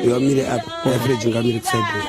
You want me to average and me to say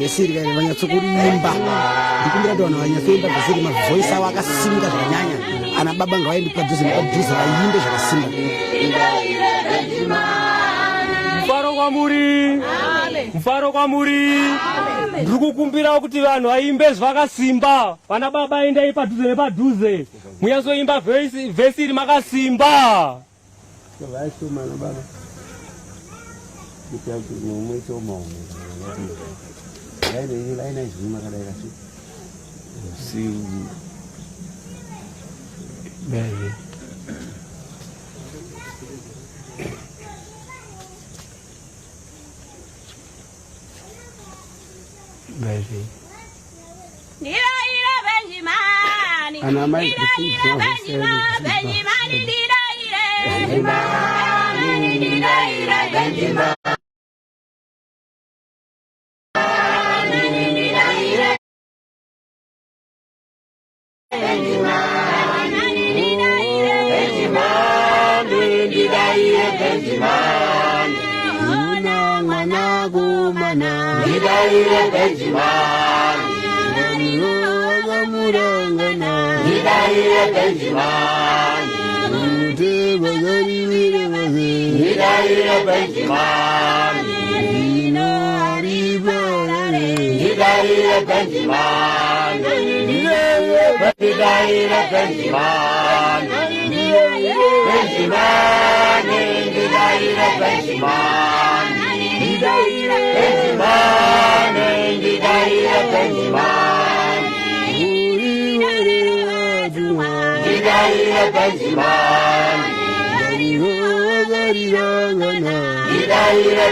Vesiri kana vanyatsokurimba ndikumbira kuti vanhu vanyatsoimba vesiri mavoisi avo akasimba zvakanyanya ana baba ngavaende padhuze nepadhuze vaimbe zvakasimba. Mufaro kwamuri ndiri kukumbira kuti vanhu vaimbe zvakasimba. Vana baba endai padhuze nepadhuze munyatsoimba vhesi iri makasimba. ndidaire Benjamin, ndidaire Benjamin, Benjamin, ndidaire Benjamin, ndidaire Benjamin, ndidaire Benjamin, ndidaire Benjamin, ndidaire Benjamin, ndidaire Benjamin, ndidaire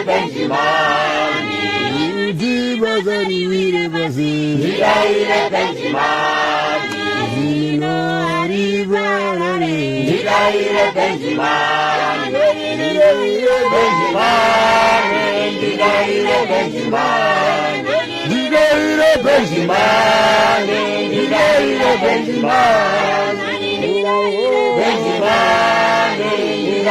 Benjamin, Benjamin, ndidaire Benjamin, ndidaire Benjamin, ndidaire Benjamin, Benjamin,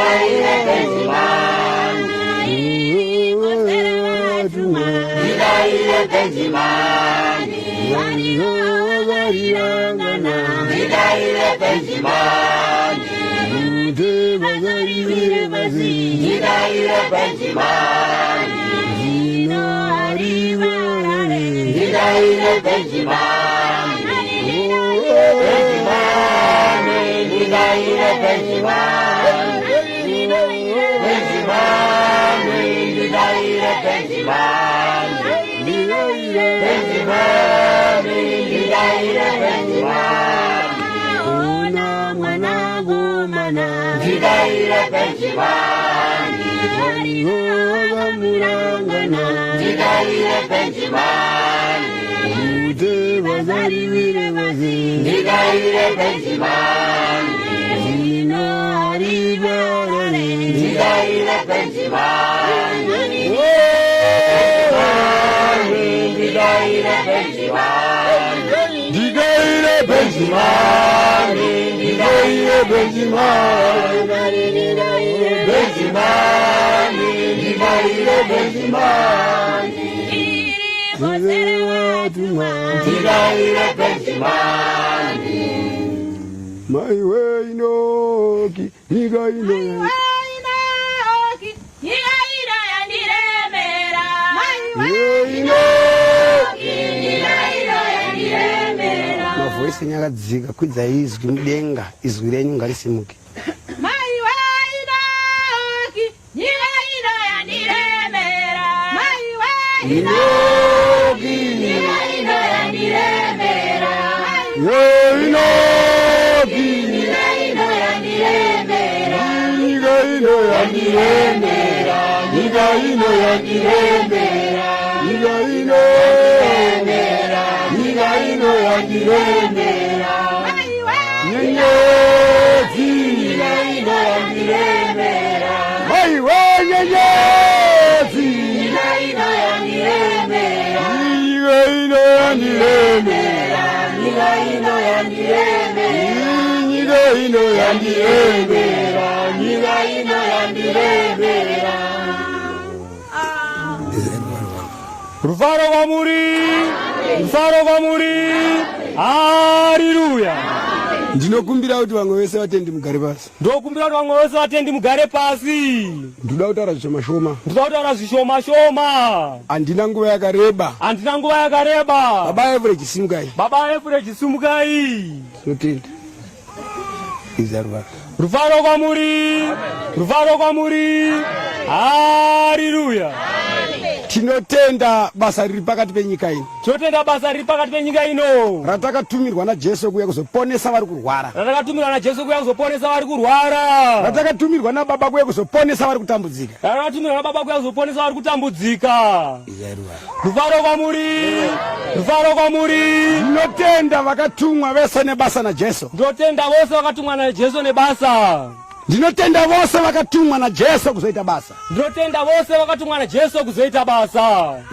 ndidaire Benjamin, ndidaire Benjamin, ndidaire Benjamin, ndidaire Benjamin, ndidaire Benjamin, ndidaire Benjamin, Benjamin, ndidaire Benjamin, Benjamin, ndidaire Benjamin, una mwana gomana, ndidaire Benjamin, murangana, ndidaire Benjamin, ndidaire Benjamin, ndidaire Benjamin, ndidaire Benjamin, ndidaire Benjamin, ndidaire Benjamin, Benjamin, ndidaire Benjamin, ndidaire Benjamin, my way no ki niga ino mavoisi nyakadzika kwidza izwi mudenga izwi renyu ngarisimuke Rufaro vamuri, haleluya. Ndinokumbira kuti vamwe vese vatendi mugare pasi. Ndokumbira kuti vamwe vese vatendi mugare pasi. Ndoda kutaura zvishoma-shoma. Ndoda kutaura zvishoma-shoma. Handina nguva yakareba. Baba average simukai. Tinotenda. Izaruvara. Rufaro kwamuri, haleluya. Tinotenda basa riri pakati penyika ino. Ratakatumirwa naJesu kuuya kuzoponesa vari kurwara. Ratakatumirwa naBaba kuuya kuzoponesa vari kutambudzika. Rufaro kwamuri. Ndinotenda vakatumwa vese nebasa naJesu. Ndinotenda vose vakatumwa naJesu kuzoita basa.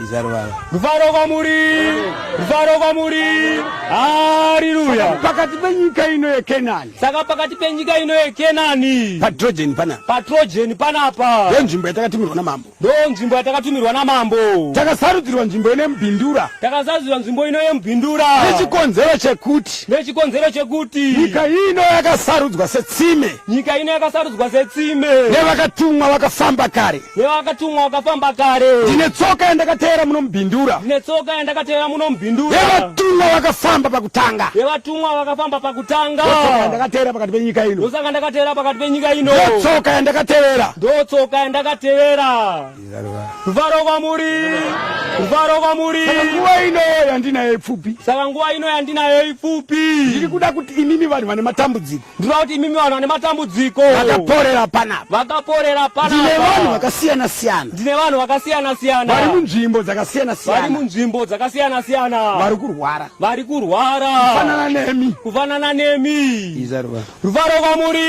Izaruvara. Rufaro kwamuri, haleluya. Pakati penyika ino yeKenani. Patrojeni panapa. Nzvimbo yatakatumira namambo. Takasarudzirwa nzvimbo ine Bindura. Nechikonzero chekuti. Nyika ino yakasarudzwa setsime. vakasarudzwa setsime, nevakatumwa vakafamba kare. nevakatumwa vakafamba kare. Ndine tsoka yandakateera muno muBindura, Ndine tsoka yandakateera muno muBindura, nevatumwa vakafamba pakutanga. nevatumwa vakafamba pakutanga. Tsoka yandakateera pakati penyika ino, Ndosaka ndakateera pakati penyika ino, tsoka yandakateera. ndotsoka yandakateera. Ruvaro kwamuri, ruvaro kwamuri. Saka nguva ino yandinayo ipfupi, Saka nguva ino yandinayo ipfupi, ndiri kuda kuti imimi vanhu vane matambudziko ndinoda kuti imimi vanhu vane matambudziko vakaporera panapa. vakaporera Ndine vanhu panapa. vakasiyana siyana, Ndine vanhu vakasiyana siyana, vari munzvimbo dzakasiyana vari siyana, munzvimbo dzakasiyana siyana, vari kurwara vari kurwara kufanana nemi. kufanana nemi. Izaruva. Ruvaro kwamuri,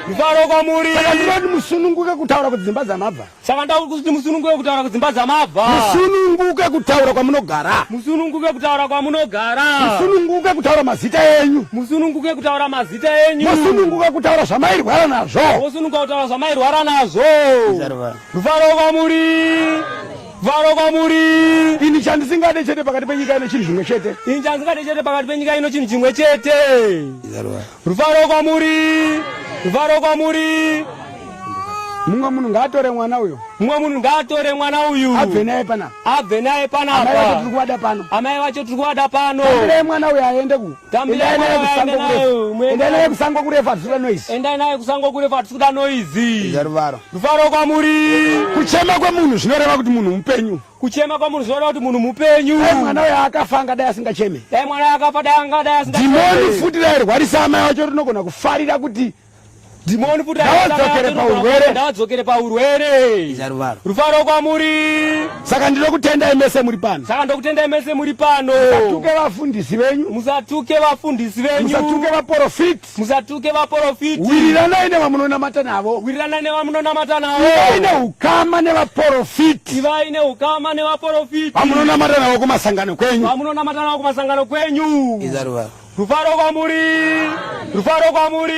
ruvaro kwamuri. Saka ndinoti musununguke kutaura kudzimba dzamabva, Saka ndakuti musununguke kutaura kudzimba dzamabva, musununguke kutaura kwamunogara, musununguke kutaura kwamunogara, musununguke kutaura mazita enyu, musununguke kutaura mazita enyu, musununguke kutaura zvamairwara nazvo. musununguke kutaura zvamairwara nazvo. Izaruva. Ruvaro kwamuri, ruvaro kwamuri. Ini chandisingade chete pakati penyika ino chinhu zvimwe chete. Ini chandisingade chete pakati penyika ino chinhu chimwe chete. Izaruva. Ruvaro kwamuri, ruvaro kwamuri. Mumwe munhu ngaatore mwana uyo Mumwe munhu ngaatore mwana uyu abve naye panapa, abve naye amai vacho tiri panapa. kuwada pano. Amai vacho tiri kuwada pano. Tambirai mwana uyo aende ku, Tambirai endai naye mwana uyo kusango aende naye, kurefu, muende endai naye naye. kusango kurefu hatisuda noisi. Endai naye kusango kurefu hatisuda noizi. Izaruvaro. Ruvaro kwamuri. Kuchema kwemunhu zvinoreva kuti munhu mupenyu. Kuchema kwamunhu zvinoreva kuti munhu mupenyu. Dai mwana uyo akafa angadai asingacheme. Dai mwana akafa dai angadai Dhimoni asingacheme. futi rairwarisa amai vacho rinogona kufarira kuti Dhimoni futi Ndawadzokere paurwere. ndawadzokere paurwere. izaruvaro. Ruvaro kwamuri. Saka ndino kutendai mese muri pano. Saka ndokutendai mese muri pano. Musatuke vafundisi venyu, Musatuke vafundisi venyu. musatuke vaprofiti, Musatuke vaprofiti. wiriranai nevamunonamata navo, Wirirana nevamunonamata navo. ivai neukama nevaprofiti Ivai neukama nevaprofiti. vamunonamata navo kumasangano kwenyu. Vamunonamata navo kumasangano kwenyu. Izaruvaro. Ruvaro kwamuri, ruvaro kwamuri.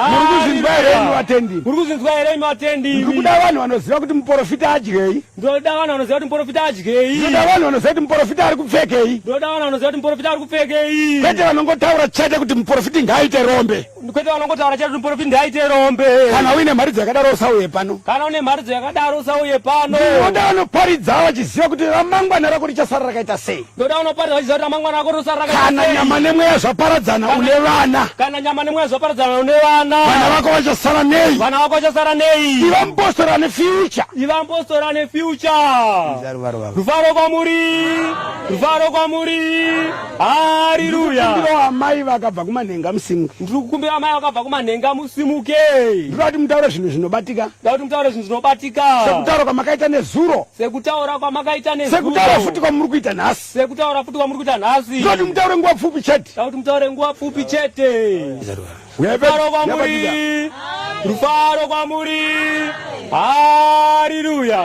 Muri kuzinzwa here imi vatendi? Muri kuzinzwa here imi vatendi? Ndiri kuda vanhu vanoziva kuti muprofita adyei, Ndoda vanhu vanoziva kuti muprofita adyei. ndoda vanhu vanoziva kuti muprofita ari kupfekei, Ndoda vanhu vanoziva kuti muprofita ari kupfekei. kwete vanongotaura chete kuti muprofiti ngaaite rombe. Kwete vanongotaura chete kuti muprofita ngaaite rombe. Kana uine mari dzakadaro usauye pano. Kana une mari dzakadaro usauye pano. Ndoda vanoparidza vachiziva kuti ramangwana rako richasara rakaita sei. Ndoda vanoparidza vachiziva kuti ramangwana rako richasara rakaita Kana sei. nyama nemweya zvaparadzana une vana, Kana nyama nemweya zvaparadzana une vana. vana vako vachasara nei? Vana vako vachasara nei? Iva mupostora nefuture. Iva mupostora nefuture. Ruvaro kwamuri, ruvaro kwamuri. Haleluya. Ndiro amai vakabva kumanhenga musimuke. Ndiri kukumbira amai vakabva kumanhenga musimuke. Ndiro kuti mutaure zvinhu zvinobatika, Ndoda kuti mutaure zvinhu zvinobatika. sekutaura kwamakaita nezuro, Sekutaura kwamakaita nezuro. sekutaura futi kwamuri kuita nhasi. Sekutaura futi kwamuri kuita nhasi. Ndiro kuti mutaure nguva pfupi chete. Ndoda kuti mutaure nguva pfupi chete. Rufaro kwamuri, rufaro kwamuri. Haleluya.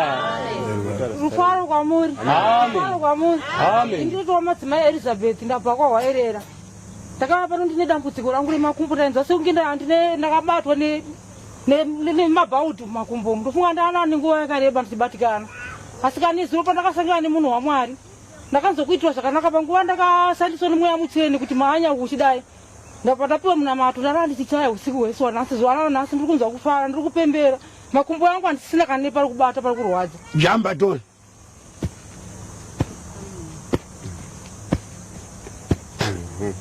Rufaro kwamuri. Amen. Rufaro kwamuri. Amen. Ndinoitwa madzimai Elizabeth ndabva kwaHwaerera. Ndakava pano ndine dambudziko rangu remakumbo ndainzwa sekunge ndakabatwa nemabhaudhi mumakumbo. Ndofunga ndaanani nguva yakareba ndichibatikana. Asi kani zuro pandakasangana nemunhu waMwari ndakanzokuitwa zvakanaka panguva ndakasandiswa nemweya mutsvene kuti mahanya uchidai. Ndapatapiwa munamato ndarava ndichichaya usiku hwese wanhasi zuva nhasi ndiri kunzwa kufara ndiri kupembera. Makumbo yangu handisina kana nepari kubata pari kurwadza. Jamba toni.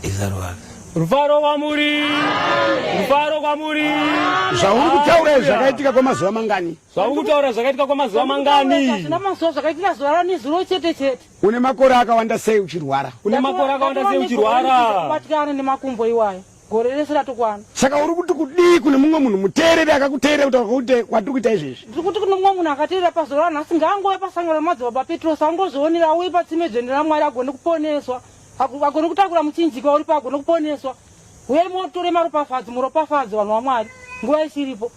Izaruvaro. Rufaro kwamuri, rufaro kwamuri. Zvauri kutaura zvakaitika kwamazuva mangani? Zvauri kutaura zvakaitika kwamazuva mangani? Hazvina mazuva zvakaitika zuva ranezuro chete chete. Une makore akawanda sei uchirwara? Une makore akawanda sei uchirwara? Kubatikana nemakumbo iwayo. Gore rese ratokwana. Saka uri kuti kudii kune mumwe munhu muteereri akakuteerera kuti kwatiri kuita izvezvi? Ndiri kuti kune mumwe munhu akateerera pazuva ranhasi ngaangove pasangano ramadzibaba Petros angozvionera auye patsime dzvene raMwari agone kuponeswa. Agone kutakura muchinjikwa uripo agone kuponeswa. Uyai motore maropafadzo muropafadze vanhu vaMwari. Nguva ichiripo.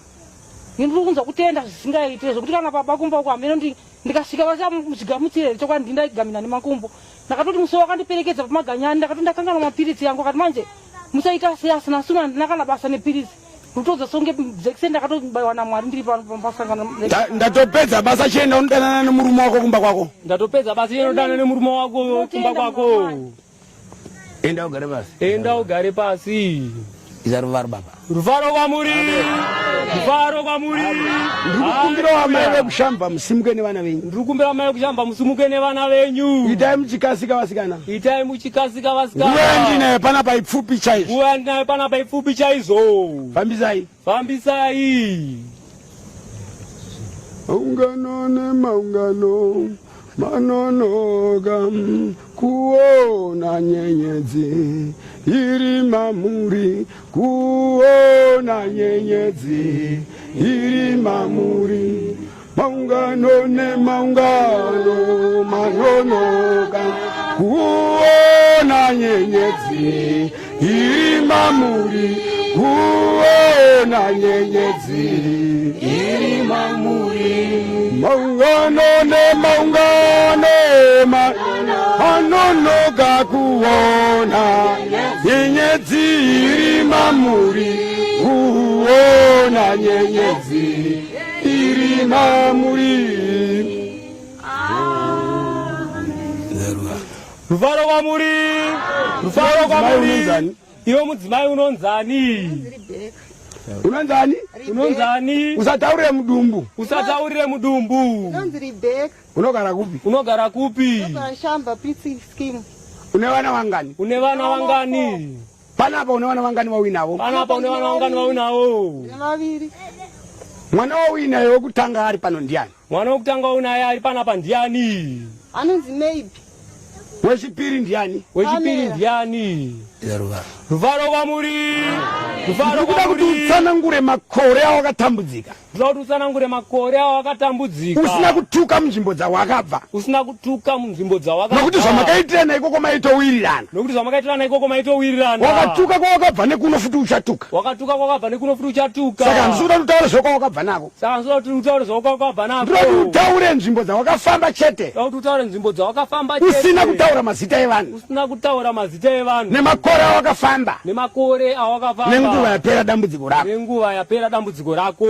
Ndiri kunzwa kutenda zvisingaite zvokuti kana pabakumba uko hameno ndikasvika vachamuchigamuchire chokwadi ndindagamina nemakumbo. Ndakatoti musi wakandiperekedza pamaganyani ndakati ndakangana mapiritsi yangu akati manje musaita seyasina suna handina kana basa nepiritsi. Rutodza songe jekiseni ndakatobayiwa naMwari ndiri pasangano. Ndatopedza basa chienda unodanana nemurume wako kumba kwako. Ndatopedza basa chienda unodanana nemurume wako kumba kwako. Enda ugare pasi. Enda ugare pasi. izaruvaro baba ruvaro kwamuri ruvaro kwamuri Ndikukumbira wamai kushamba musimuke nevana venyu. ndikukumbira mai kushamba musimuke nevana venyu. Itai muchikasika vasikana. Itai muchikasika vasikana. Nguva ndinaye panapa ipfupi chaizvo. Nguva ndinaye panapa ipfupi chaizvo. Fambisai. Fambisai. Maungano nemaungano manonoka kuona nyenyedzi iri mamuri kuona nyenyedzi iri mamuri maungano nemaungano manonoka kuona nyenyedzi iri mamuri kuona nyenyedzi iri mamuri maungano nemaungano manonoka kuona nyenyedzi iri mamuri kuona nyenyedzi iri mamuri. Ruvaro kwamuri ruvaro kwamuri. Iwe mudzimai unonzani? Unonzani? Unonzani? Usataurire mudumbu. Usataurire mudumbu. Unonziribheka. Unogara kupi? Unogara kupi? Unogara Shamba Pretty Scheme. Une vana vangani? Une vana vangani? Panapa une vana vangani wawinawo? Panapa une vana vangani wawinawo? Vaviri. Mwana wawinaye wokutanga ari pano ndiani? Mwana wokutanga unaye ari panapa ndiani? Anonzi Maybe. Wechipiri ndiani? Wechipiri ndiani? Ruvaro kwamuri ruvaro kwamuri. Utsanangure makore awo akatambudzika. Utsanangure makore awo akatambudzika. Usina kutuka munzvimbo dzawakabva. Usina kutuka munzvimbo dzawakabva. Nokuti zvamakaitira ikoko maitowirirana. Nokuti zvamakaitira ikoko maitowirirana. Wakatuka kwawakabva nekuno futi uchatuka. Wakatuka kwawakabva nekuno futi uchatuka. Saka ndisuda kutaura zvakwawakabva nako. Saka ndisuda kuti utaure zvakwawakabva nako. Ndinoda utaure nzvimbo dzawakafamba chete. Ndinoda kuti utaure nzvimbo dzawakafamba chete. Usina kutaura mazita evanhu. Usina kutaura mazita evanhu. Nemakore awakafamba. Nemakore awakafamba. Nenguva yapera dambudziko rako. Nenguva yapera dambudziko rako.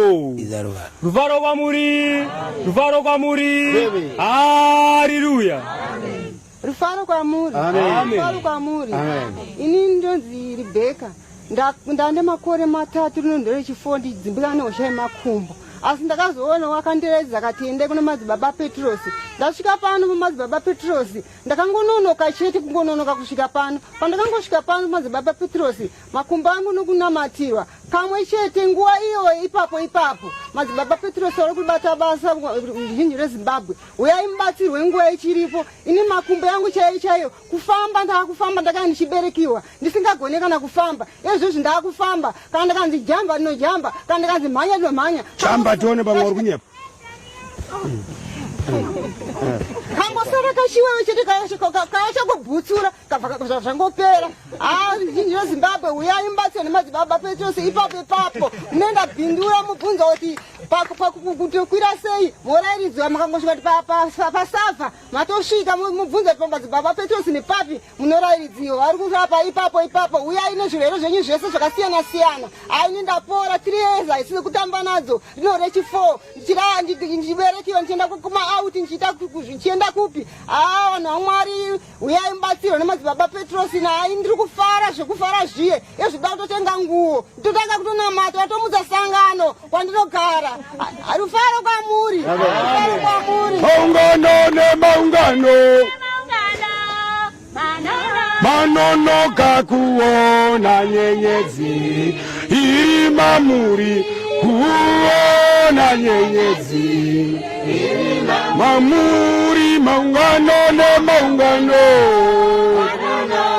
Ruvaro kwamuri ruvaro kwamuri. Haleluya. Rufaro kwamuri. Rufaro kwamuri. Ini ndonzi Rebecca. Ndande makore matatu rinondore chifondi dzimbika neosha makumbo. Asi ndakazoona wakandiredza katiende kuna Madzibaba Petros. Ndasvika pano Madzibaba Petros. Ndakangononoka chete kungononoka kusvika pano. Pandakangosvika pano Madzibaba Petros, makumbo angu nokunamatirwa. Kamwe chete nguva iyo ipapo Madzibaba Petros ari kubata basa ruzhinji reZimbabwe. Uyai mubatsirwe nguva ichiripo. Ini makumbo yangu chaiyo kufamba ndakufamba ndakanga ndichiberekiwa. Ndisingagone kana kufamba. Izvozvi ndakufamba. Kana ndakanzi jamba ndinojamba. Kana ndakanzi mhanya ndinomhanya. Tione pamwe uri kunyepa. Kangosara kashiwewe chete kachakobhutsura zvangopera. Ruzhinji reZimbabwe uyai mubatsirwe neMadzibaba Petros ipapo. Munoenda Bindura mubvunza kuti kutokwira sei morairidzi makangosvika kuti pasavha matosvika mubvunza kuti Madzibaba Petros nepapi munorairidziwa. Ari kurapa ipapo uyai nezvirwere zvenyu zvese zvakasiyana. Aini ndapora 3 years aisina kutamba nadzo. Rinore 4 ndichiberekiwa ndichienda kumaauti ndichienda kupi. Vanhu vaMwari uyai mubatsirwe neMadzibaba Petros. Nai ndiri kufara zvekufara zviye. Ezvida kutotenga nguo ndotanga kutonamata vatomudza sangano kwandinogara. Rufaro kwamuri. Rufaro kwamuri. Maungano nemaungano manonoka kuona nyenyedzi iri mamuri kuona nyenyedzi mamuri. Maungano nemaungano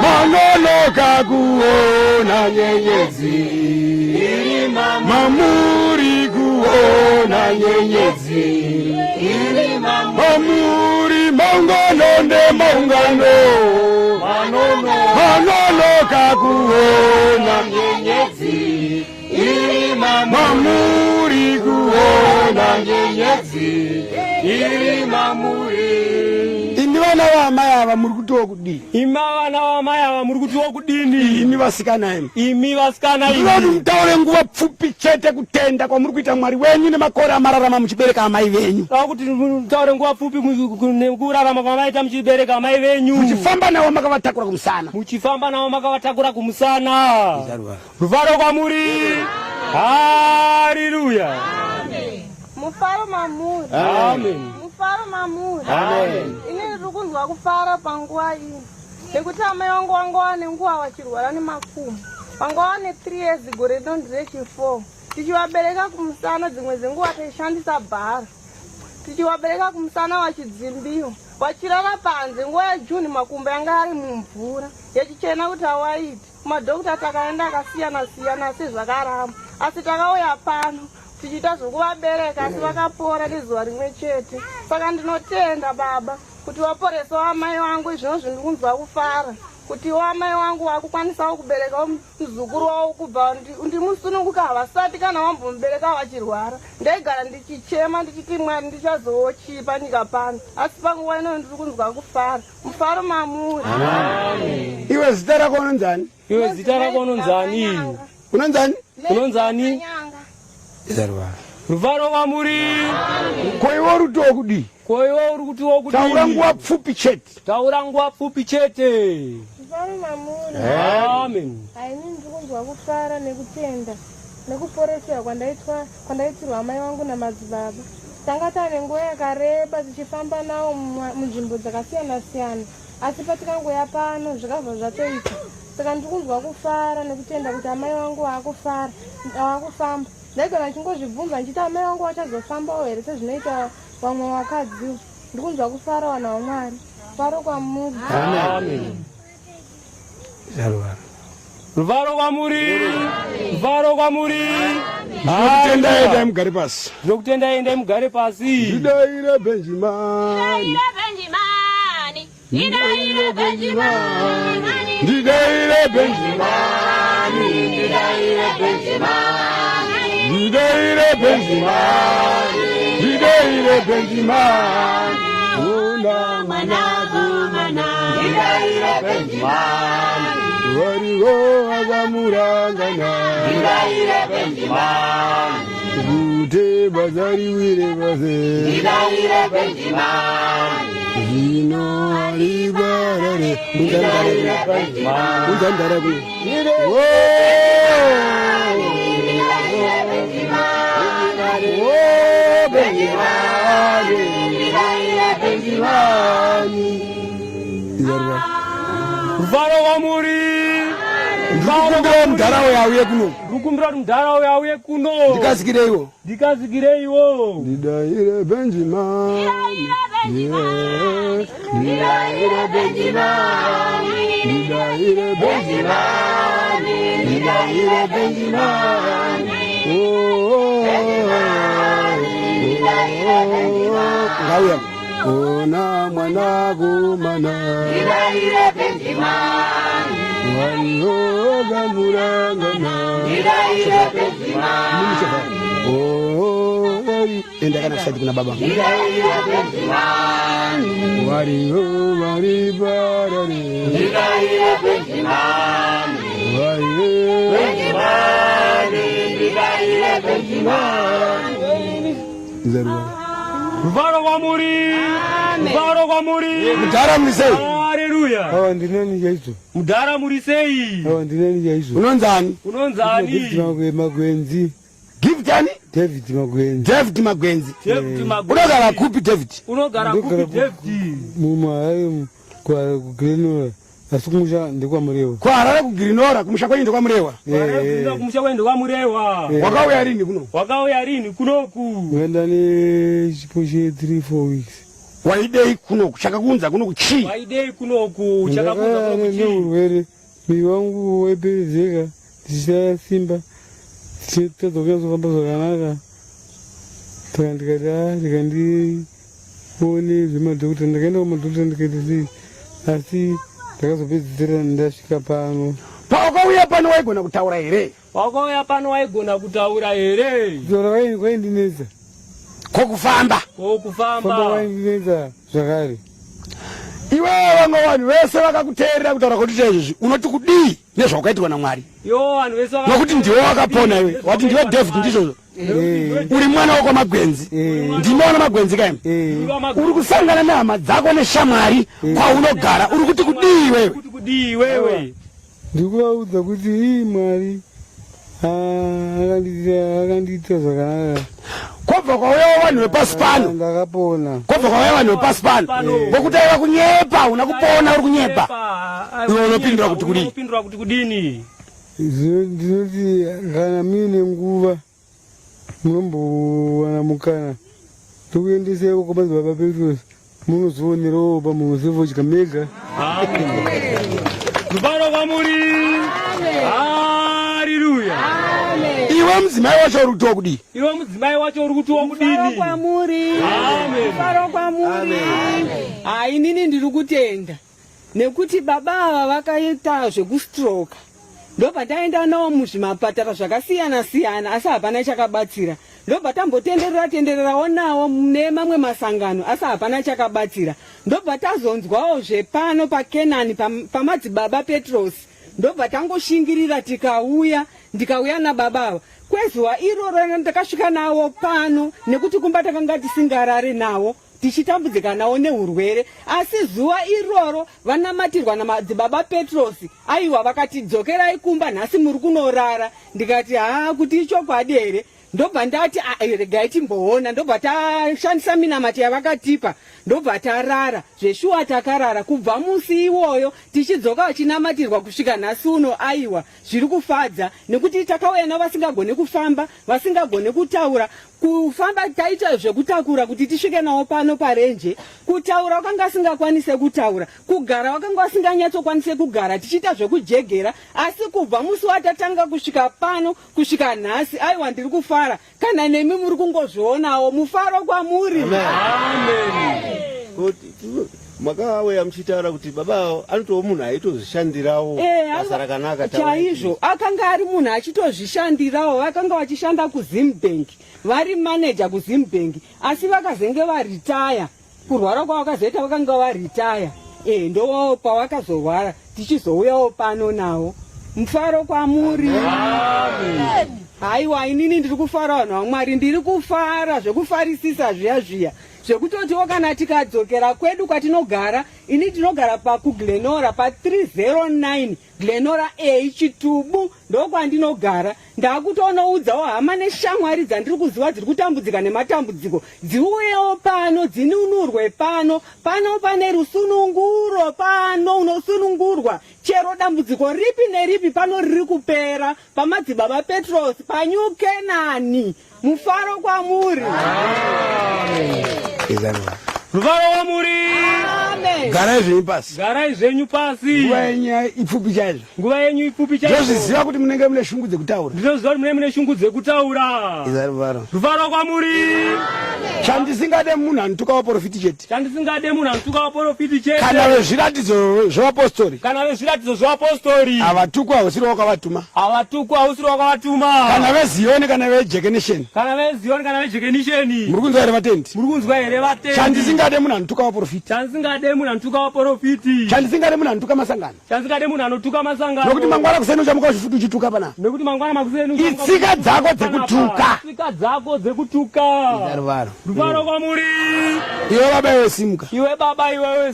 manonoka kuona nyenyedzi mamuri kuona nyenyedzi mamuri. Maungano nemaungano manonoka kuona nyenyedzi mamuri kuona nyenyedzi iri mamuri. Imi vana vamai ava muri kutiwo kudini? Imi vana vamai ava muri kutiwo kudini? Imi vasikana imi. Imi vasikana imi. Ndinoti mutaure nguva pfupi chete kutenda kwamuri kuita Mwari wenyu nemakore amararama muchibereka amai venyu. Kuti mutaure nguva pfupi nekurarama kwamaita muchibereka amai venyu. Muchifamba navo makavatakura kumusana. Muchifamba navo makavatakura kumusana. Ruvaro kwamuri. Haleluya. Mufaro mamuri. Amen. Mufaro mamuri. Amen. Ini rukunzwa kufara panguva iyi. Nekuti amai wangu wane nguva vachirwara nemakumbo. Vanga wane 3 years gore rinorechi 4. Tichivabereka kumusana dzimwe dzenguva taishandisa bhara. Tichivabereka kumusana vachidzimbiwa. Vachirara panze nguva yaJuni makumbo yanga ari mumvura. Yachichena kuti hawaiti. Madhokita takaenda akasiyana siyana sezvakaramba. Asi takauya pano. Tichita zvokuvabereka asi vakapora nezuva rimwe chete. Saka ndinotenda Baba kuti waporesa amai wangu izvino zvindikunzwa kufara. Kuti amai wangu wakukwanisawo kubereka muzukuru wavo kubva ndimusununguka havasati kana wambomubereka vachirwara. Ndaigara ndichichema ndichiti Mwari ndichazochipa nyika pano. Asi panguva ino ndiri kunzwa kufara. Mufaro mamuri. Amen. Iwe zita rako unonzani? Iwe zita rako unonzani? Unonzani? Unonzani? Ruvaro kwamuri. Koiwo rutiwo kudini? Koiwo uri kutiwo kudini? Taura nguva pfupi chete. Taura nguva pfupi chete. Mufaro mamuri. Amen. Aini ndirikunzwa kufara nekutenda nekuporeswa kwandaitirwa amai wangu naMadzibaba. Tanga tane nguva yakareba tichifamba navo munzvimbo dzakasiyana siyana. Asi patikangoya pano zvikabva zvatoita. Saka ndirikunzwa kufara nekutenda kuti amai wangu wakufamba. Ndaigona ndichingozvibvunza ndichiti amai wangu vachazofambawo here sezvinoita vamwe vakadziwo. Ndirikunzwa kufara vana vaMwari. Faro kwamuri. Amen. Ruvaro kwamuri. Ruvaro kwamuri. Ndinokutenda endai mugare pasi. Ndinokutenda endai mugare pasi. Ndidaire Benjimani. Ndidaire Benjimani. Ndidaire Benjimani. Ndidaire Benjimani. Ndidaire Benjimani. Ndidaire Benjimani. Una Managumana. Ndidaire Benjimani. Wariwo azamurangana. Ndidaire Benjimani. Gute bazari wire baze. Ndidaire Benjimani. Zino alibarare. Ndidaire Benjimani. Ujandara kule. Ndidaire Benjimani. Ndidaire Benjimani. Ruvaro kwamuri. Ndikukumbira mudharawo yauye kuno. Ndikukumbira kuti mudharawo yauye kuno. Ndikazikireiwo. Ndikazikireiwo. Ndidaire Benjimani. Ndidaire Benjimani. Ndidaire Benjimani. Ndidaire Benjimani. Ngauya. Ona Managumana. Ndidaire Benjimani. Warihoga murangana. Ndidaire Benjimani. Enda kana kusadi kuna baba. Ndidaire Benjimani. Wariho waribarare. Ndidaire Benjimani. Wariho Benjimani. Ndidaire Benjimani. Zarwa. Ruvaro kwamuri. Ruvaro kwamuri. Mudhara murisei. Haleluya. Awa ndinani chaicho. Mudhara murisei. Awa ndinani chaicho. Unonzani? Unonzani? David Magwenzi. Gift ani? David Magwenzi. David Magwenzi. David Magwenzi. Unogara kupi David? Unogara kupi David? Muma kwa Grenora. Asikumusha ndikwa murewa. Kwa Harare kuGrenora kumusha kwa ndikwa murewa. Kumusha kwa ndikwa murewa. Wakauya rini kuno? Wakauya rini kunoku? Wenda ni chiposhe 3-4 weeks. Waidei kuno kuchakakunza kuno kuchi. Waidei kuno kuchakakunza kuno kuchi. Urwere mi wangu wepezeka tisha simba titoka zofamba zvakanaka takandikada ndikandi one zvemadhokota ndakaenda kumadhokota ndikaita sei asi ndakazopedzisira ndasvika pano. Pakauya pano waigona kutaura here? Wakauya pano waigona kutaura here? Kutaura kwaindinetsa. Kokufamba. Kokufamba. Famba kwaindinetsa zvakare. Iwe vamwe vanhu vese vakakuteerera kutaura kuti chaizvozvi unoti kudii nezvaukaitwa naMwari nokuti ndiwe wakapona iwe wati ndiwe David ndizvozvo uri mwana wakwamagwenzi ndinoona magwenzi kaimi uri kusangana nehama dzako neshamwari kwaunogara uri kuti kudii iwewe ndikuvaudza kuti ii Mwari akandiita zvakanaka kwabva kwauyawo vanhu vepasi pano ndakapona kwabva kwauya vanhu vepasi pano vokuti aiva kunyepa una kupona uri kunyepa iwe unopindura kuti kudini ndinoti kana muine nguva munombowana mukana tokuendesaiwo kwaMadzibaba Petros munozoonerowo pamunozevhodya mega rubaro kwamuri haleluya iwe mudzimai wacho uri kutiwa kudii iwe mudzimai wacho uri kutiwa kudini faro kwamuri hai inini ndiri kutenda nekuti baba ava vakaita zvekustroka ndobva taenda nawo muzvimapatara zvakasiyana siyana asi hapana chakabatsira ndobva tambotendererawo nawo nemamwe masangano asi hapana chakabatsira ndobva tazonzwawo zvepano paCanaan paMadzibaba Petros ndobva tangoshingirira ndikauya nababa ava kwezuva iroro ndakasvika nawo pano nekuti kumba takanga tisingarari nawo tichitambudzika nawo neurwere asi zuva iroro vanamatirwa naMadzibaba Petros aiwa vakatidzokerai kumba nhasi muri kunorara ndikati kuti ichokwadi here ndobva ndati regai timboona ndobva tashandisa minamati yavakatipa ndobva tarara zveshuwa takarara kubva musi iwoyo tichidzoka vachinamatirwa kusvika nhasi uno aiwa zviri kufadza nekuti takauya navo vasingagone kufamba vasingagone kutaura kufamba taita zvekutakura kuti tisvike nawo pano parenje kutaura wakanga asingakwanise kutaura kugara wakanga asinganyatsokwanise kugara tichiita zvekujegera asi kubva musi watatanga kusvika pano kusvika nhasi aiwa ndiri kufara kana nemi muri kungozvionawo mufaro kwamuri makauya muchitaura kuti baba anotoo munhu aitozvishandirawo basa rakanaka chaizvo akanga ari munhu achitozvishandirawo vakanga vachishanda kuZimbank vari manager kuZimbank asi vakazenge varitaya kurwara kwavakazoita vakanga varitaya ndo pavakazorwara tichizouyawo pano nawo mufaro kwamuri haiwa inini ndiri kufara vanhu vaMwari ndiri kufara zvekufarisisa zviya zvekutotiwo kana tikadzokera kwedu kwatinogara ini ndinogara kuGlenora pa309 Glenora A Chitubu ndokwandinogara ndakutonoudzawo hama neshamwari dzandiri kuziva dziri kutambudzika nematambudziko dziuyewo pano dzinunurwe pano pane rusununguro pano unosunungurwa chero dambudziko ripi neripi pano riri kupera paMadzibaba Petros paNew Canaan mufaro kwamuri ruvaro kwamuri garai zvenyu pasi nguva yenyu ipfupi chaizvo ndozviziva kuti munenge mune shungu dzekutaura ruvaro kwamuri chandisingade munhu anotuka vaprofiti chete kana vezviratidzo zvevapostori havatukwa hausiri wakavatuma kana vezioni kana vejekenisheni muri kunzwa here vatendi chandisingade munhu anotuka vaprofiti chandisingade munhu anotuka masangano nokuti mangwana kuseni uchamuka uzvifuti uchituka pana itsika dzako dzekutuka ruvaro kwamuri iwe baba iwe simuka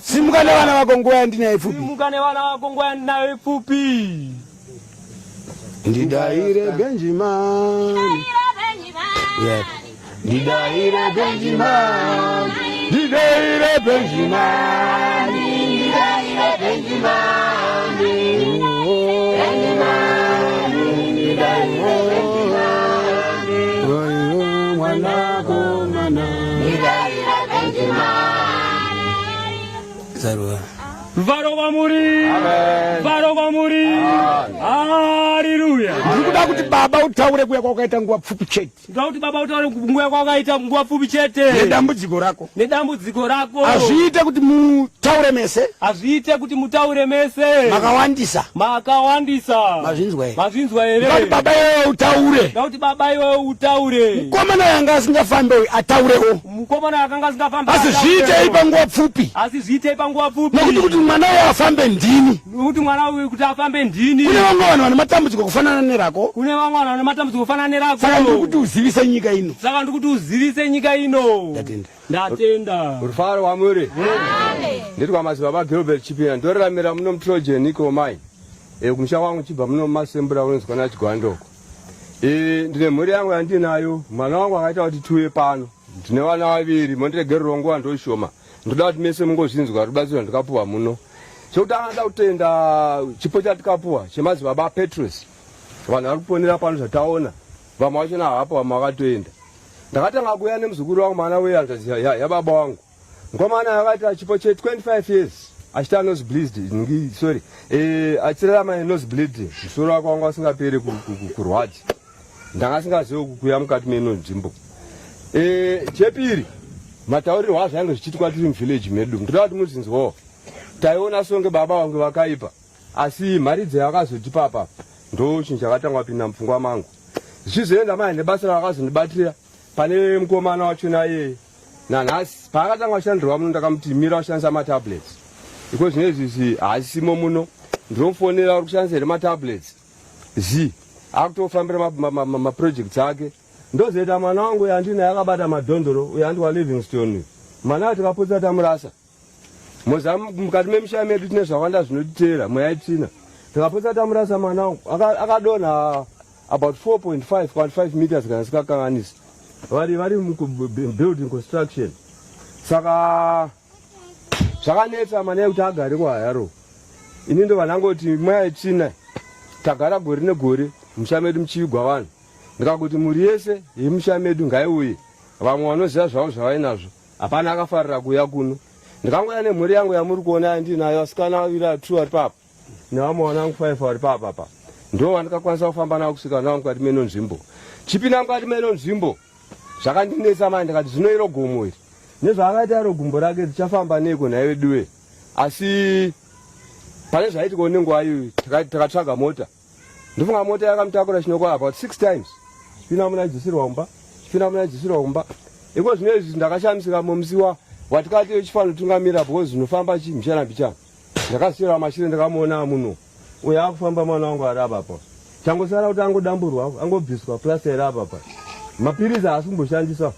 simuka nevana vako nguva yandinayo ipfupi ndidaire Benjamin ndidaire Benjamin Rufaro kwamuri. Rufaro kwamuri. Haleluya. Ndikuda kuti baba utaure kuya kwakaita nguwa pfupi chete. Ndikuda kuti baba utaure kuya kwakaita nguwa pfupi chete. Nedambudziko rako. Nedambudziko rako. Azviite kuti mutaure mese. Azviite kuti mutaure mese. Makawandisa. Makawandisa. Mazvinzwa. Mazvinzwa ere. Kuti baba iwe utaure. Kuti baba iwe utaure. Mukomana yanga asingafambe ataurewo. Mukomana yanga asingafambe. Azviite ipa nguwa pfupi. Azviite ipa nguwa pfupi. Nokuti kuti mwana uyu afambe ndini. Kuti mwana uyu kuti afambe ndini. Kune vamwe vanhu vane matambudziko kufanana nerako. Kune vamwe vanhu vane matambudziko kufanana nerako. Saka ndiri kuti uzivise nyika ino. Saka ndiri kuti uzivise nyika ino. Ndatenda. Rufaro kwamuri. Ndiri kwaMadzibaba Gilbert Chipina. Ndoraramira muno mutrojen iko mai. Kumusha kwangu chibva muno masembura unonzwa nachigwandoko. Ndine mhuri yangu yandinayo. Mwana wangu akaita kuti tiuye pano. Ndine vana vaviri. Mondiregererwa nguva ndoshoma. Ndoda kuti mese mungozvinzwa rubatsiro ndikapuwa muno. Chokutanga ndoda kutenda chipo chatikapuwa cheMadzibaba Petros. Vanhu vari kuponera pano zvataona. Vamwe vachona hapo vamwe vakatoenda. Ndakatanga kuuya nemuzukuru wangu mwana wehanzvadzi yababa wangu. Mukomana akaita chipo che 25 years. Achita nose bleed. Sorry. Achirarama nose bleed. Musoro wake wanga usingaperi kurwadza. Ndanga singazivi kukuya mukati meno nzvimbo. Chepiri. Mataurirwo azvainge zvichiitwa tiri muvillage medu. Ndoda kuti muzinzwawo. Taiona songe baba vangu vakaipa. Asi mari dzayakazotipa apa ndo chinhu chakatanga kupinda mupfungwa mangu. Zvichizoenda mai nebasa rakazondibatira pane mukomana wachona iye nanhasi paakatanga kushandirwa muno ndakamuti mira kushandisa matablets. Iko zvino izvi haasimo muno ndinomufonera uri kushandisa matablets akutofambira maprojects ake. Ndozoita mwana wangu yandinaye akabata madhondoro uyandi waLivingstone. Mwana tikapotsa tamurasa. Mukati memisha medu tine zvakawanda zvinotiteera mweyaitsvina. Tikapotsa tamurasa mwana wangu akadonha about 4.5 meters kana sikakanganisa. Vari building construction. Saka zvakanetsa mwana kuti agare kuHayaro. Ini ndo vanangoti mweyaitsvina tagara gore negore musha medu muchivigwa vanhu. Ndikakuti muri yese yemusha medu ngaiuye. Vamwe vanoziva zvavo zvavainazvo. Hapana akafarira kuuya kuno. Ndikangoya nemhuri yangu yamuri kuona yandinayo vasikana vaviri 2 vari papa. Nevamwe vanangu 5 vari papa apa. Ndo vandikakwanisa kufamba navo kusvika navo mukati meno nzvimbo. Chipinda mukati meno nzvimbo. Zvakandinetsa manje ndikati zvinoiro gomo iri. Nezvaakaita iro gumbo rake dzichafamba neiko naiwe duwe. Asi pane zvaitika nenguva iyoyo takatsvaga mota. Ndofunga mota yakamutakura chinokwa about 6 times. Chipinda munadzisirwa umba. Iko zvino izvi ndakashamisika muMusiwa watikati chifanira kutungamira because zvinofamba chimushana bichana. Ndakasiyira mashire ndakamuona muno. Uya akufamba mwana wangu ari apa. Changosara kuti angodamburwa, angobviswa plasta iri apa. Mapirizi haasi kumboshandisa.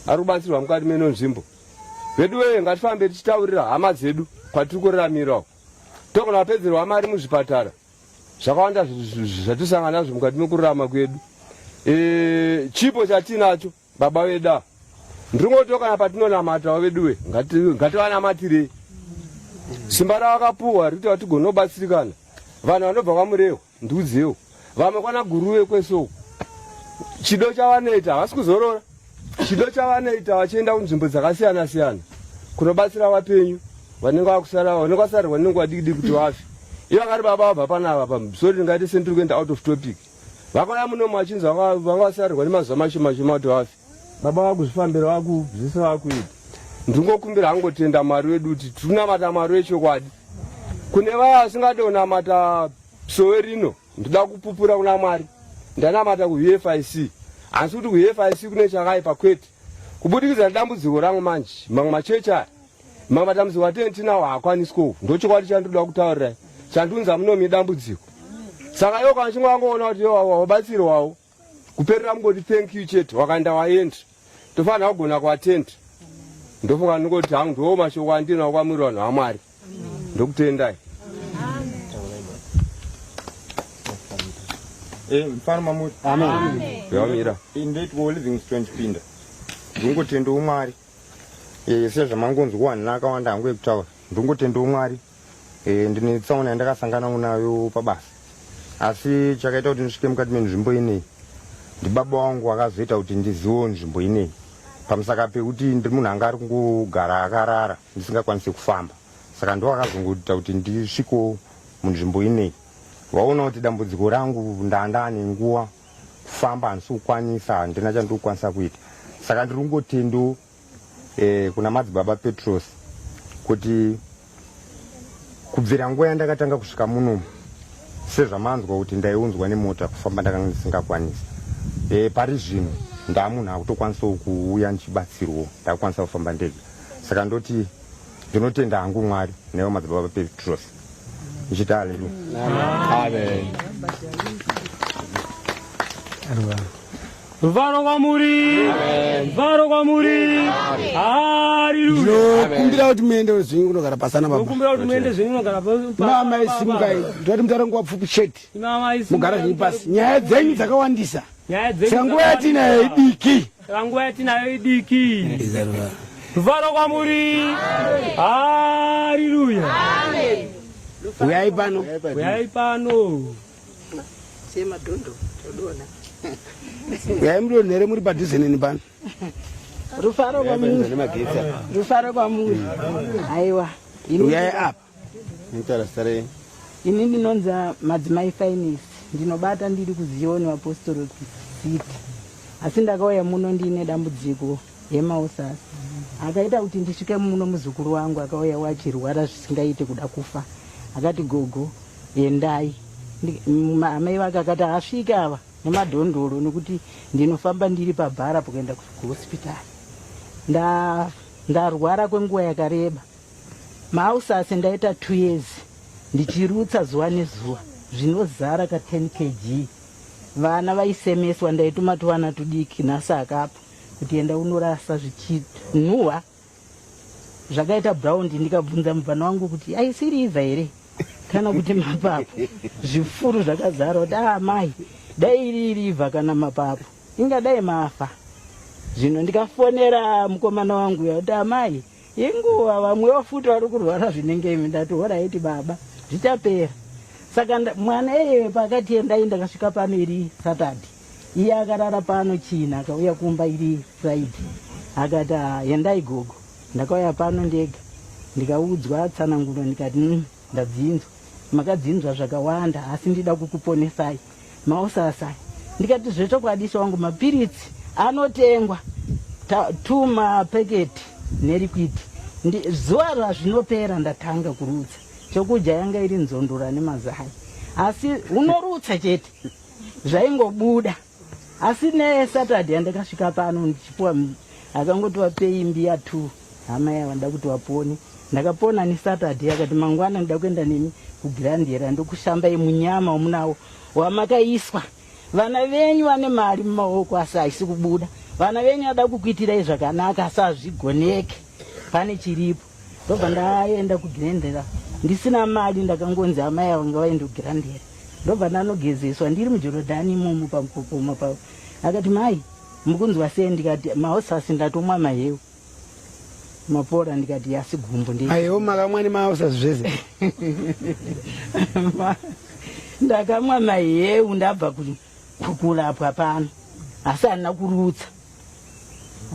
Ari kubatsirwa mukati meno nzvimbo. Veduwe ngatifambe tichitaurira hama dzedu kwatiri kuraramirawo. Togona kupedzerwa mari muzvipatara. Zvakawanda zvatisangana nazvo mukati mekurarama kwedu. Chipo chatinacho baba weda. Ndingoto kana patinonamata waveduwe ngativanamatirei. Simba ravakapuwa rikuti vatigonobatsirikana. Vanhu vanobva kwamurewo ndiudzewo. Vamwe kwana guruwe kwesoko. Chido chavanoita havasi kuzorora. Chido chavanoita vachienda kunzvimbo dzakasiyana siyana kunobatsira vapenyu vanenge vasarirwa nenguva diki kuti vafe. Ivo vakati baba vabva panapa sorry ngaiti sendiri kuenda out of topic. Vakauya muno machinzi vanga vasarirwa nemazuva mashoma kuti vafe. Baba vakuzvifambira vakubvisa vakuita. Ndingokumbira hangotenda Mwari wedu kuti tunamata Mwari wechokwadi. Kune vaya vasingade kunamata Sowe rino ndoda kupupura kuna Mwari. Ndanamata kuUFIC. Asi kuti kuUFIC kune chakaipa kwete. Kubudikidza nedambudziko rangu manje mamwe machechi aya mamwe matambudziko atenge tinawo haakwaniswawo. Ndochokwadi chandoda kutaurira chandiunza muno midambudziko. Saka iwo kana chingwangoona kuti wabatsirwawo kuperera mungoti thank you chete wakaenda waenda. Tofanira kugona kuatenda. Ndofunga ndingoti hangu ndiwo mashoko andinawo kwamuri vanhu vaMwari. Ndokutendai. Mfana mamuti. Amen. Yamira. Indeitwa Livingstone Chipinda. Ndingotenda uMwari. Sezvamangonzwa kuvanhu akawanda hangu ekutaura. Ndingotenda uMwari. Ndine tsaona yandakasangana nayo pabasa. Asi chakaita kuti ndisvike mukati menzvimbo ineyi. Ndibaba wangu akazoita kuti ndizivewo nzvimbo ineyi. Pamusaka pekuti ndiri munhu anga ari kungogara akarara ndisingakwanisi kufamba. saka ndowakazongoita kuti ndisviko munzvimbo ineyi. Waona kuti dambudziko rangu ndandane nguwa kufamba handisi kukwanisa, handina chandikukwanisa kuita. Saka ndiri kungotendo kuna Madzibaba Petros kuti kubvira nguva yandakatanga kusvika muno sezvamanzwa kuti ndaiunzwa nemota kufamba ndakanga ndisingakwanisi. Pari zvino ndamunhu akutokwanisawo kuuya ndichibatsirwo, ndakukwanisa kufamba ndega. Saka ndoti ndinotenda hangu Mwari naiwo Madzibaba Petros. Ndichiti haleluya. Amen. Ruvaro kwamuri. Ruvaro kwamuri. Haleluya. Kumbira kuti muende zvinhu kunogara pasana baba. Kumbira kuti muende zvinhu kunogara pasana. Mama isimukai. Ndoti mutarangu wapfupi chete. Mama isimukai. Mugara zviri pasi. Nyaya dzenyu dzakawandisa. Nyaya dzenyu. Sanguva yatinayo idiki. Sanguva yatinayo idiki. Ruvaro kwamuri. Haleluya. Amen. Uyai pano. Uyai pano. Sema dondo. Todona. Uyai mudonhere muri padhuze neni pano. Rufaro kwamuri. Rufaro kwamuri. Aiwa. Uyai apa. Ntarasare. Ini ndinonza Madzimai Finest. Ndinobata ndiri kuZioni Apostolic City. Asi ndakauya muno ndine dambudziko yemausasi. Akaita kuti ndisvike muno muzukuru wangu akauya wachirwara zvisingaite kuda kufa. Akati gogo endai. Amai vake akati asvika ava nemadhondoro nekuti ndinofamba ndiri pabhara kuenda kuhospitari. Ndarwara kwenguva yakareba. Mausasi ndaita 2 years ndichirutsa zuva nezuva zvinozara ka 10 kg. Vana vaisemeswa ndaituma tuvana tudiki nhasi akapo kuti enda unorasa zvichinhuhwa zvakaita brown. Ndikabvunza mubvana wangu kuti aisiriva here kana kuti mapapu. Zvifuru zvakazara kuti mai dai iri riva kana mapapu ingadai mafa. Zvino ndikafonera mukomana wangu kuti amai inguva vamwe futi vari kurwara zvinenge imi. Ndati oraiti baba zvichapera. Saka mwana eye pakati endai ndakasvika pano iri Saturday. Iye akarara pano China akauya kumba iri Friday. Akati endai gogo. Ndakauya pano ndega. Ndikaudzwa tsananguno ndikati ndadzinzwa. Makadzinzwa zvakawanda asi ndida kukuponesai. Mausasai. Ndikati zvechokwadi wangu mapiritsi anotengwa 2 mapeketi nerikwiti. Zuva razvinopera ndatanga kurutsa. Chokudya yanga iri nzondora nemazai. Asi unorutsa chete. Zvaingobuda. Asi neSaturday ndakasvika pano ndichipuwa akangoti wapei mbiya 2. Hama yava ndakuti wapone. Ndakapona neSaturday akati mangwana ndida kuenda nemi kuGrandera ndokushamba munyama omunawo wamakaiswa. Vana venyu vane mari mumaoko asi haisi kubuda. Vana venyu ada kukuitirai zvakanaka asi hazvigoneke. Pane chiripo. Ndobva ndaenda kuGrandera. Ndisina mari ndakangonzi amai vanga vaenda kuGrandera. Ndobva ndanogezeswa ndiri muJorodhani imomo pamupopoma papo. Akati mai mukunzwa sei? Ndikati mausasi ndatomwa maheu. Mapora ndikati yasi gumbo ndi. Ayo makamwa ni mausasi zvese. Ndakamwa maheu ndabva kukulapwa pano. Asi handina kurutsa.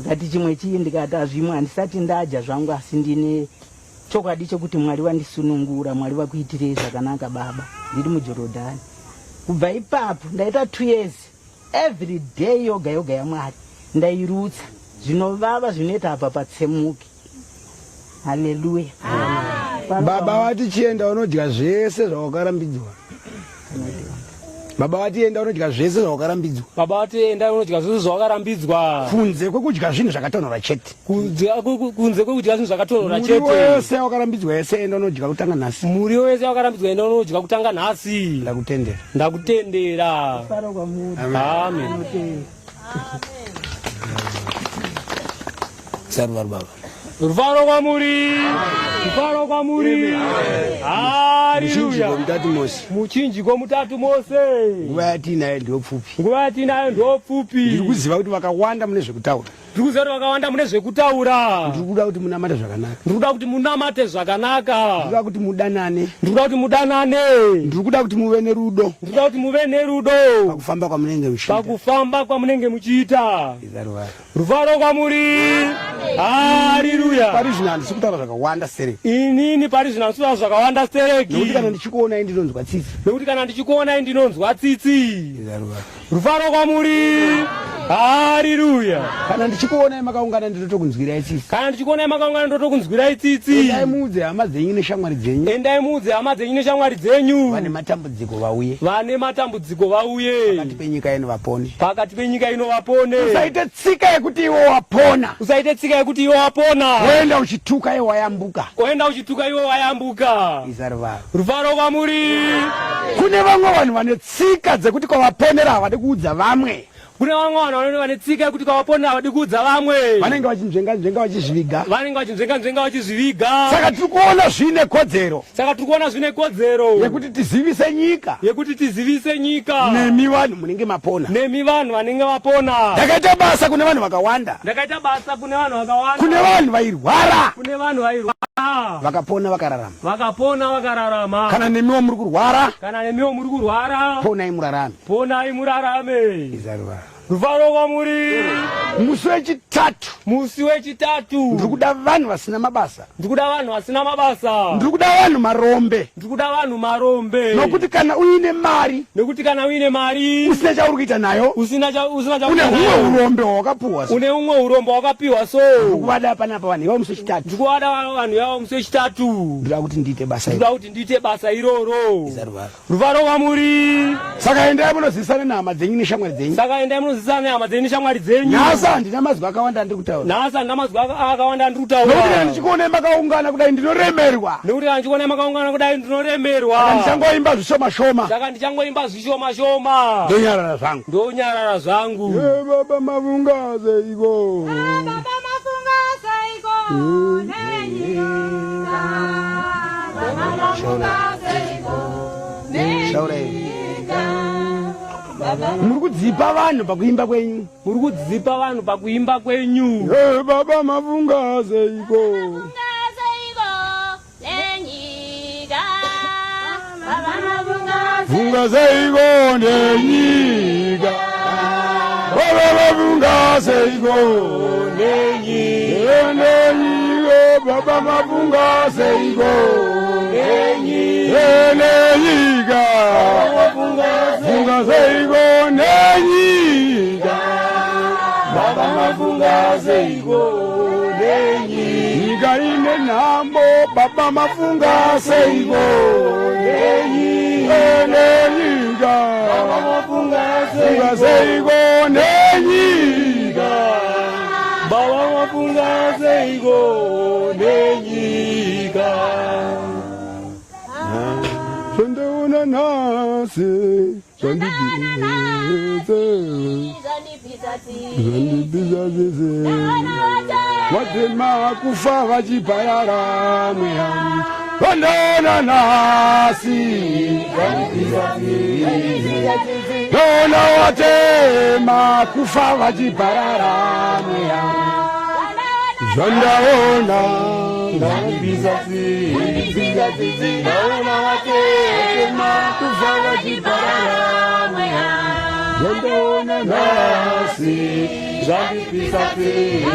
Akati chimwe chii ndikati azvimwe handisati ndaja zvangu asi ndine chokwadi chokuti Mwari wandisunungura, Mwari vakuitirei zvakanaka baba. Ndiri muJorodhani. Kubva ipapo ndaita 2 years. Every day yoga yaMwari ndairutsa. Zvinovava zvinoita apa patsemuke. Haleluya. Baba wati chienda unodya zvese zvawakarambidzwa. Baba wati enda unodya zvese zvawakarambidzwa. Baba wati enda unodya zvese zvawakarambidzwa. Kunze kwekudya zvinhu zvakatonhora chete. Kunze kwekudya zvinhu zvakatonhora chete. Muriwo wese wakarambidzwa yese enda unodya kutanga nhasi. Muriwo wese wakarambidzwa enda unodya kutanga nhasi. Ndakutendera. Ndakutendera. Amen. Sarvar baba. Ruvaro kwamuri. Ruvaro kwamuri. Haleluya. Muchinjiko mutatu mose. Nguva yatinayo ndopfupi. Nguva yatinayo ndopfupi. Ndiri kuziva kuti vakawanda mune zvekutaura. ndikuziva kuti vakawanda mune zvekutaura. Ndikuda kuti munamate zvakanaka. Ndikuda kuti munamate zvakanaka. Ndikuda kuti mudanane. Ndikuda kuti mudanane. Ndikuda kuti muve nerudo. Ndikuda kuti muve nerudo. Pakufamba kwamunenge muchiita. Pakufamba kwamunenge muchiita. Ruvaro kwamuri. Haleluya. Pari zvino handisi kutaura zvakawanda sereki. Inini pari zvino handisi kutaura zvakawanda sereki. Nekuti kana ndichikuonai ndinonzwa tsitsi. Nekuti kana ndichikuonai ndinonzwa tsitsi. Ruvaro kwamuri. Haleluya. Kana ndichikuonai makaungana ndinotokunzwirai tsitsi. Kana ndichikuonai makaungana ndinotokunzwirai tsitsi. Endai muudze hama dzenyu neshamwari dzenyu. Endai muudze hama dzenyu neshamwari dzenyu. Vane matambudziko vauye. Vane matambudziko vauye. Pakati penyika ino vapone. Pakati penyika ino vapone. Usaite tsika yekuti iwo wapona. Usaite tsika yekuti iwo wapona. Woenda uchituka iwo wayambuka. Woenda uchituka iwo wayambuka. Izaruvaro. Ruvaro kwamuri. Kune vamwe vanhu vane tsika dzekuti kwavaponera havadi kuudza vamwe. Kune vamwe vanhu vane tsika yekuti kwavaponera havadi kuudza vamwe. Vanenge vachinzvenga vachizviviga. Vanenge vachinzvenga vachizviviga. Saka tiri kuona zvine kodzero. Saka tiri kuona zvine kodzero. Yekuti tizivise nyika. Yekuti tizivise nyika. Nemi vanhu munenge mapona. Nemi vanhu vanenge vapona. Ndakaita basa kune vanhu vakawanda. Ndakaita basa kune vanhu vakawanda. Kune vanhu vairwara. Kune vanhu vairwara. Vakapona vakararama. Vakapona vakararama. Kana nemiwo muri kurwara. Kana nemiwo muri kurwara. Ponai murarame. Ponai murarame. Izaruvaro. Ruvaro kwamuri. Musi wechitatu. Musi wechitatu. Ndikuda vanhu vasina mabasa. Ndikuda vanhu vasina mabasa. Ndikuda vanhu marombe. Ndikuda vanhu marombe. Nokuti kana uine mari. Nekuti kana uine mari. Usina chauri kuita nayo. Usina chauri kuita nayo. Une umwe urombe wakapiwa. Une umwe urombe wakapiwa so. Ndikuvada panapa vanhu ivavo musi wechitatu. Ndikuvada vanhu ivavo musi wechitatu. Ndikuda kuti ndiite basa iroro. Ndikuda kuti ndiite basa iroro. Izaruvaro. Ruvaro kwamuri. Saka endai munozivisana nehama dzenyu neshamwari dzenyu. Saka endai munozivisana nehama dzenyu neshamwari dzenyu. Nhasi handina mazwi akawanda ndiri kutaura. Nhasi handina mazwi akawanda ndiri kutaura. Nokuti kana ndichikuonai makaungana kudai ndinoremerwa. Nekuti kana ndichikuonai makaungana kudai ndinoremerwa. Saka ndichangoimba zvishoma shoma. Saka ndichangoimba zvishoma shoma. Ndonyarara zvangu. Ndonyarara zvangu. Baba mavungaze iko. Baba mavungaze iko. Baba mavungaze iko. Shaurei. Muri kudzipa vanhu pakuimba kwenyu. Muri kudzipa vanhu pakuimba kwenyu. Baba mavungaze iko. Mavungaze iko nenyika. Baba mavungaze. Vungaze iko nenyika. Baba mavungaze iko nenyika. Nenyika. Baba mavungaze iko nenyika. Nenyika. Vungaze iko nenyika. Baba mavungaze iko nenyika. Ine nambo baba mavungaze iko nenyika. Nenyika. Baba mavungaze iko nenyika. Baba mavungaze iko nenyika. Sondeuna nase. Watema kufa vachiparara mweya. Ondona nasi. Dona watema kufa vachiparara mweya. Zondaona ndabizati. Dona watema kufa vachiparara mweya. Zondaona nasi. Zambisati.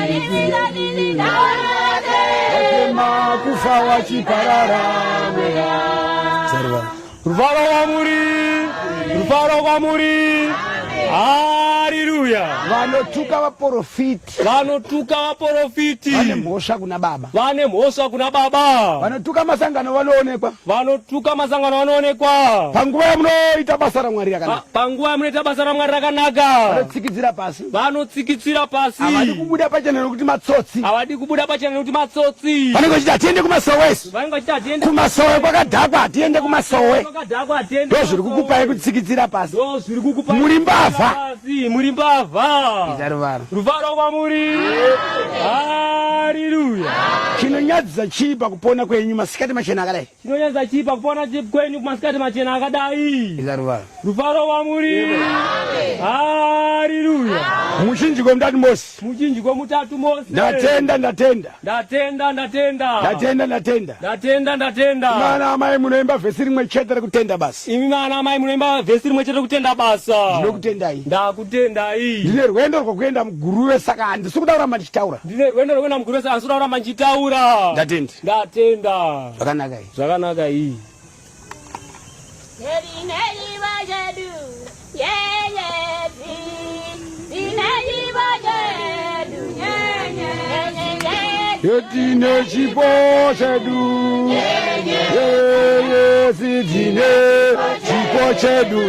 Watema kufa vachiparara mweya. Ruvaro kwamuri. Ruvaro kwamuri. Haleluya. Vanotuka vaprofiti. Vanotuka vaprofiti. Vane mhosva kuna baba. Vane mhosva kuna baba. Vanotuka masangano vanoonekwa. Vanotuka masangano vanoonekwa. Panguva yamunoita basa raMwari rakanaka. Panguva yamunoita basa raMwari rakanaka. Vanotsikitsira pasi. Vanotsikitsira pasi. Havadi kubuda pachena nekuti matsotsi. Havadi kubuda pachena nekuti matsotsi. Vanenge vachiti tiende kumasowe. Vanenge vachiti tiende kumasowe. Kwakadhakwa tiende kumasowe. Kwakadhakwa tiende. Ndozviri kukupai kutsikitsira pasi. Ndozviri kukupai. Muri mbavha. muri mbavha. Izaruvaro. Ruvaro kwamuri. Haleluya. Chinonyadza chipa kupona kwenyu masikati machena akadai. Chinonyadza chipa kupona kwenyu masikati machena akadai. Izaruvaro. Ruvaro kwamuri. Haleluya. Muchinjiko mutatu Mose. Muchinjiko mutatu Mose. Ndatenda. Mana amai munoimba vhesi rimwe chete rekutenda basa. Imi mana amai munoimba vhesi rimwe chete rekutenda basa. Ndinokutendai. Ndakutendai. Ndine rwendo rwokuenda muguruve saka handisi kutaura ndichitaura. Ndine rwendo rwokuenda muguruve saka handisi kutaura ndichitaura. Ndatenda. Zvakanaka iyi. Yetine chipo chedu, yetine chipo chedu,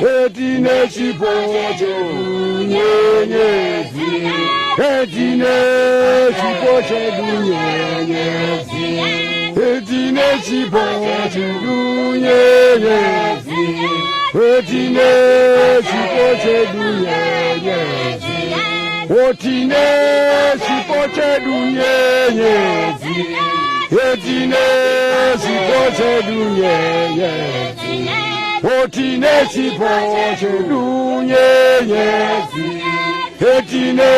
yetine chipo chedu, yetine chipo chedu, yetine chipo chedu, yetine chipo chedu, Otine sipoche dunyezi, etine sipoche dunyezi, otine sipoche dunyezi, etine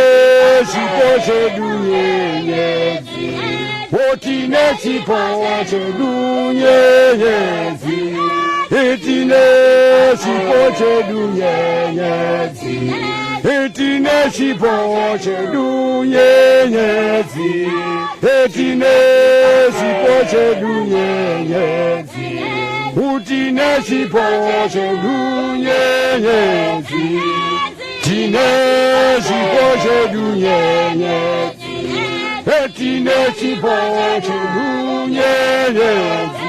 sipoche dunyezi, otine sipoche dunyezi, etine sipoche dunyezi. Etine sipoche dunyezi, etine sipoche dunyezi, utine sipoche dunyezi, tine sipoche dunyezi, etine sipoche dunyezi,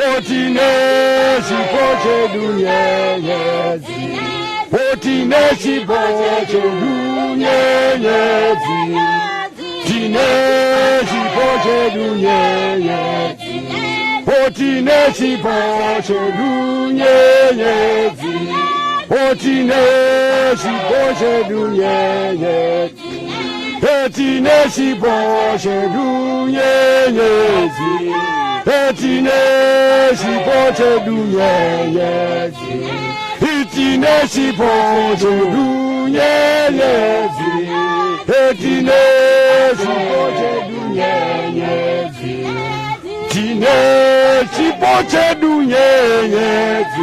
otine sipoche dunyezi. Otine sipoche dunyezi, tine sipoche dunyezi, otine sipoche dunyezi, otine sipoche dunyezi, etine sipoche dunyezi, etine sipoche dunyezi. Etine sipoche dunyezi, etine sipoche dunyezi, tine sipoche dunyezi,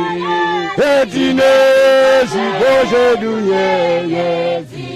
etine sipoche dunyezi.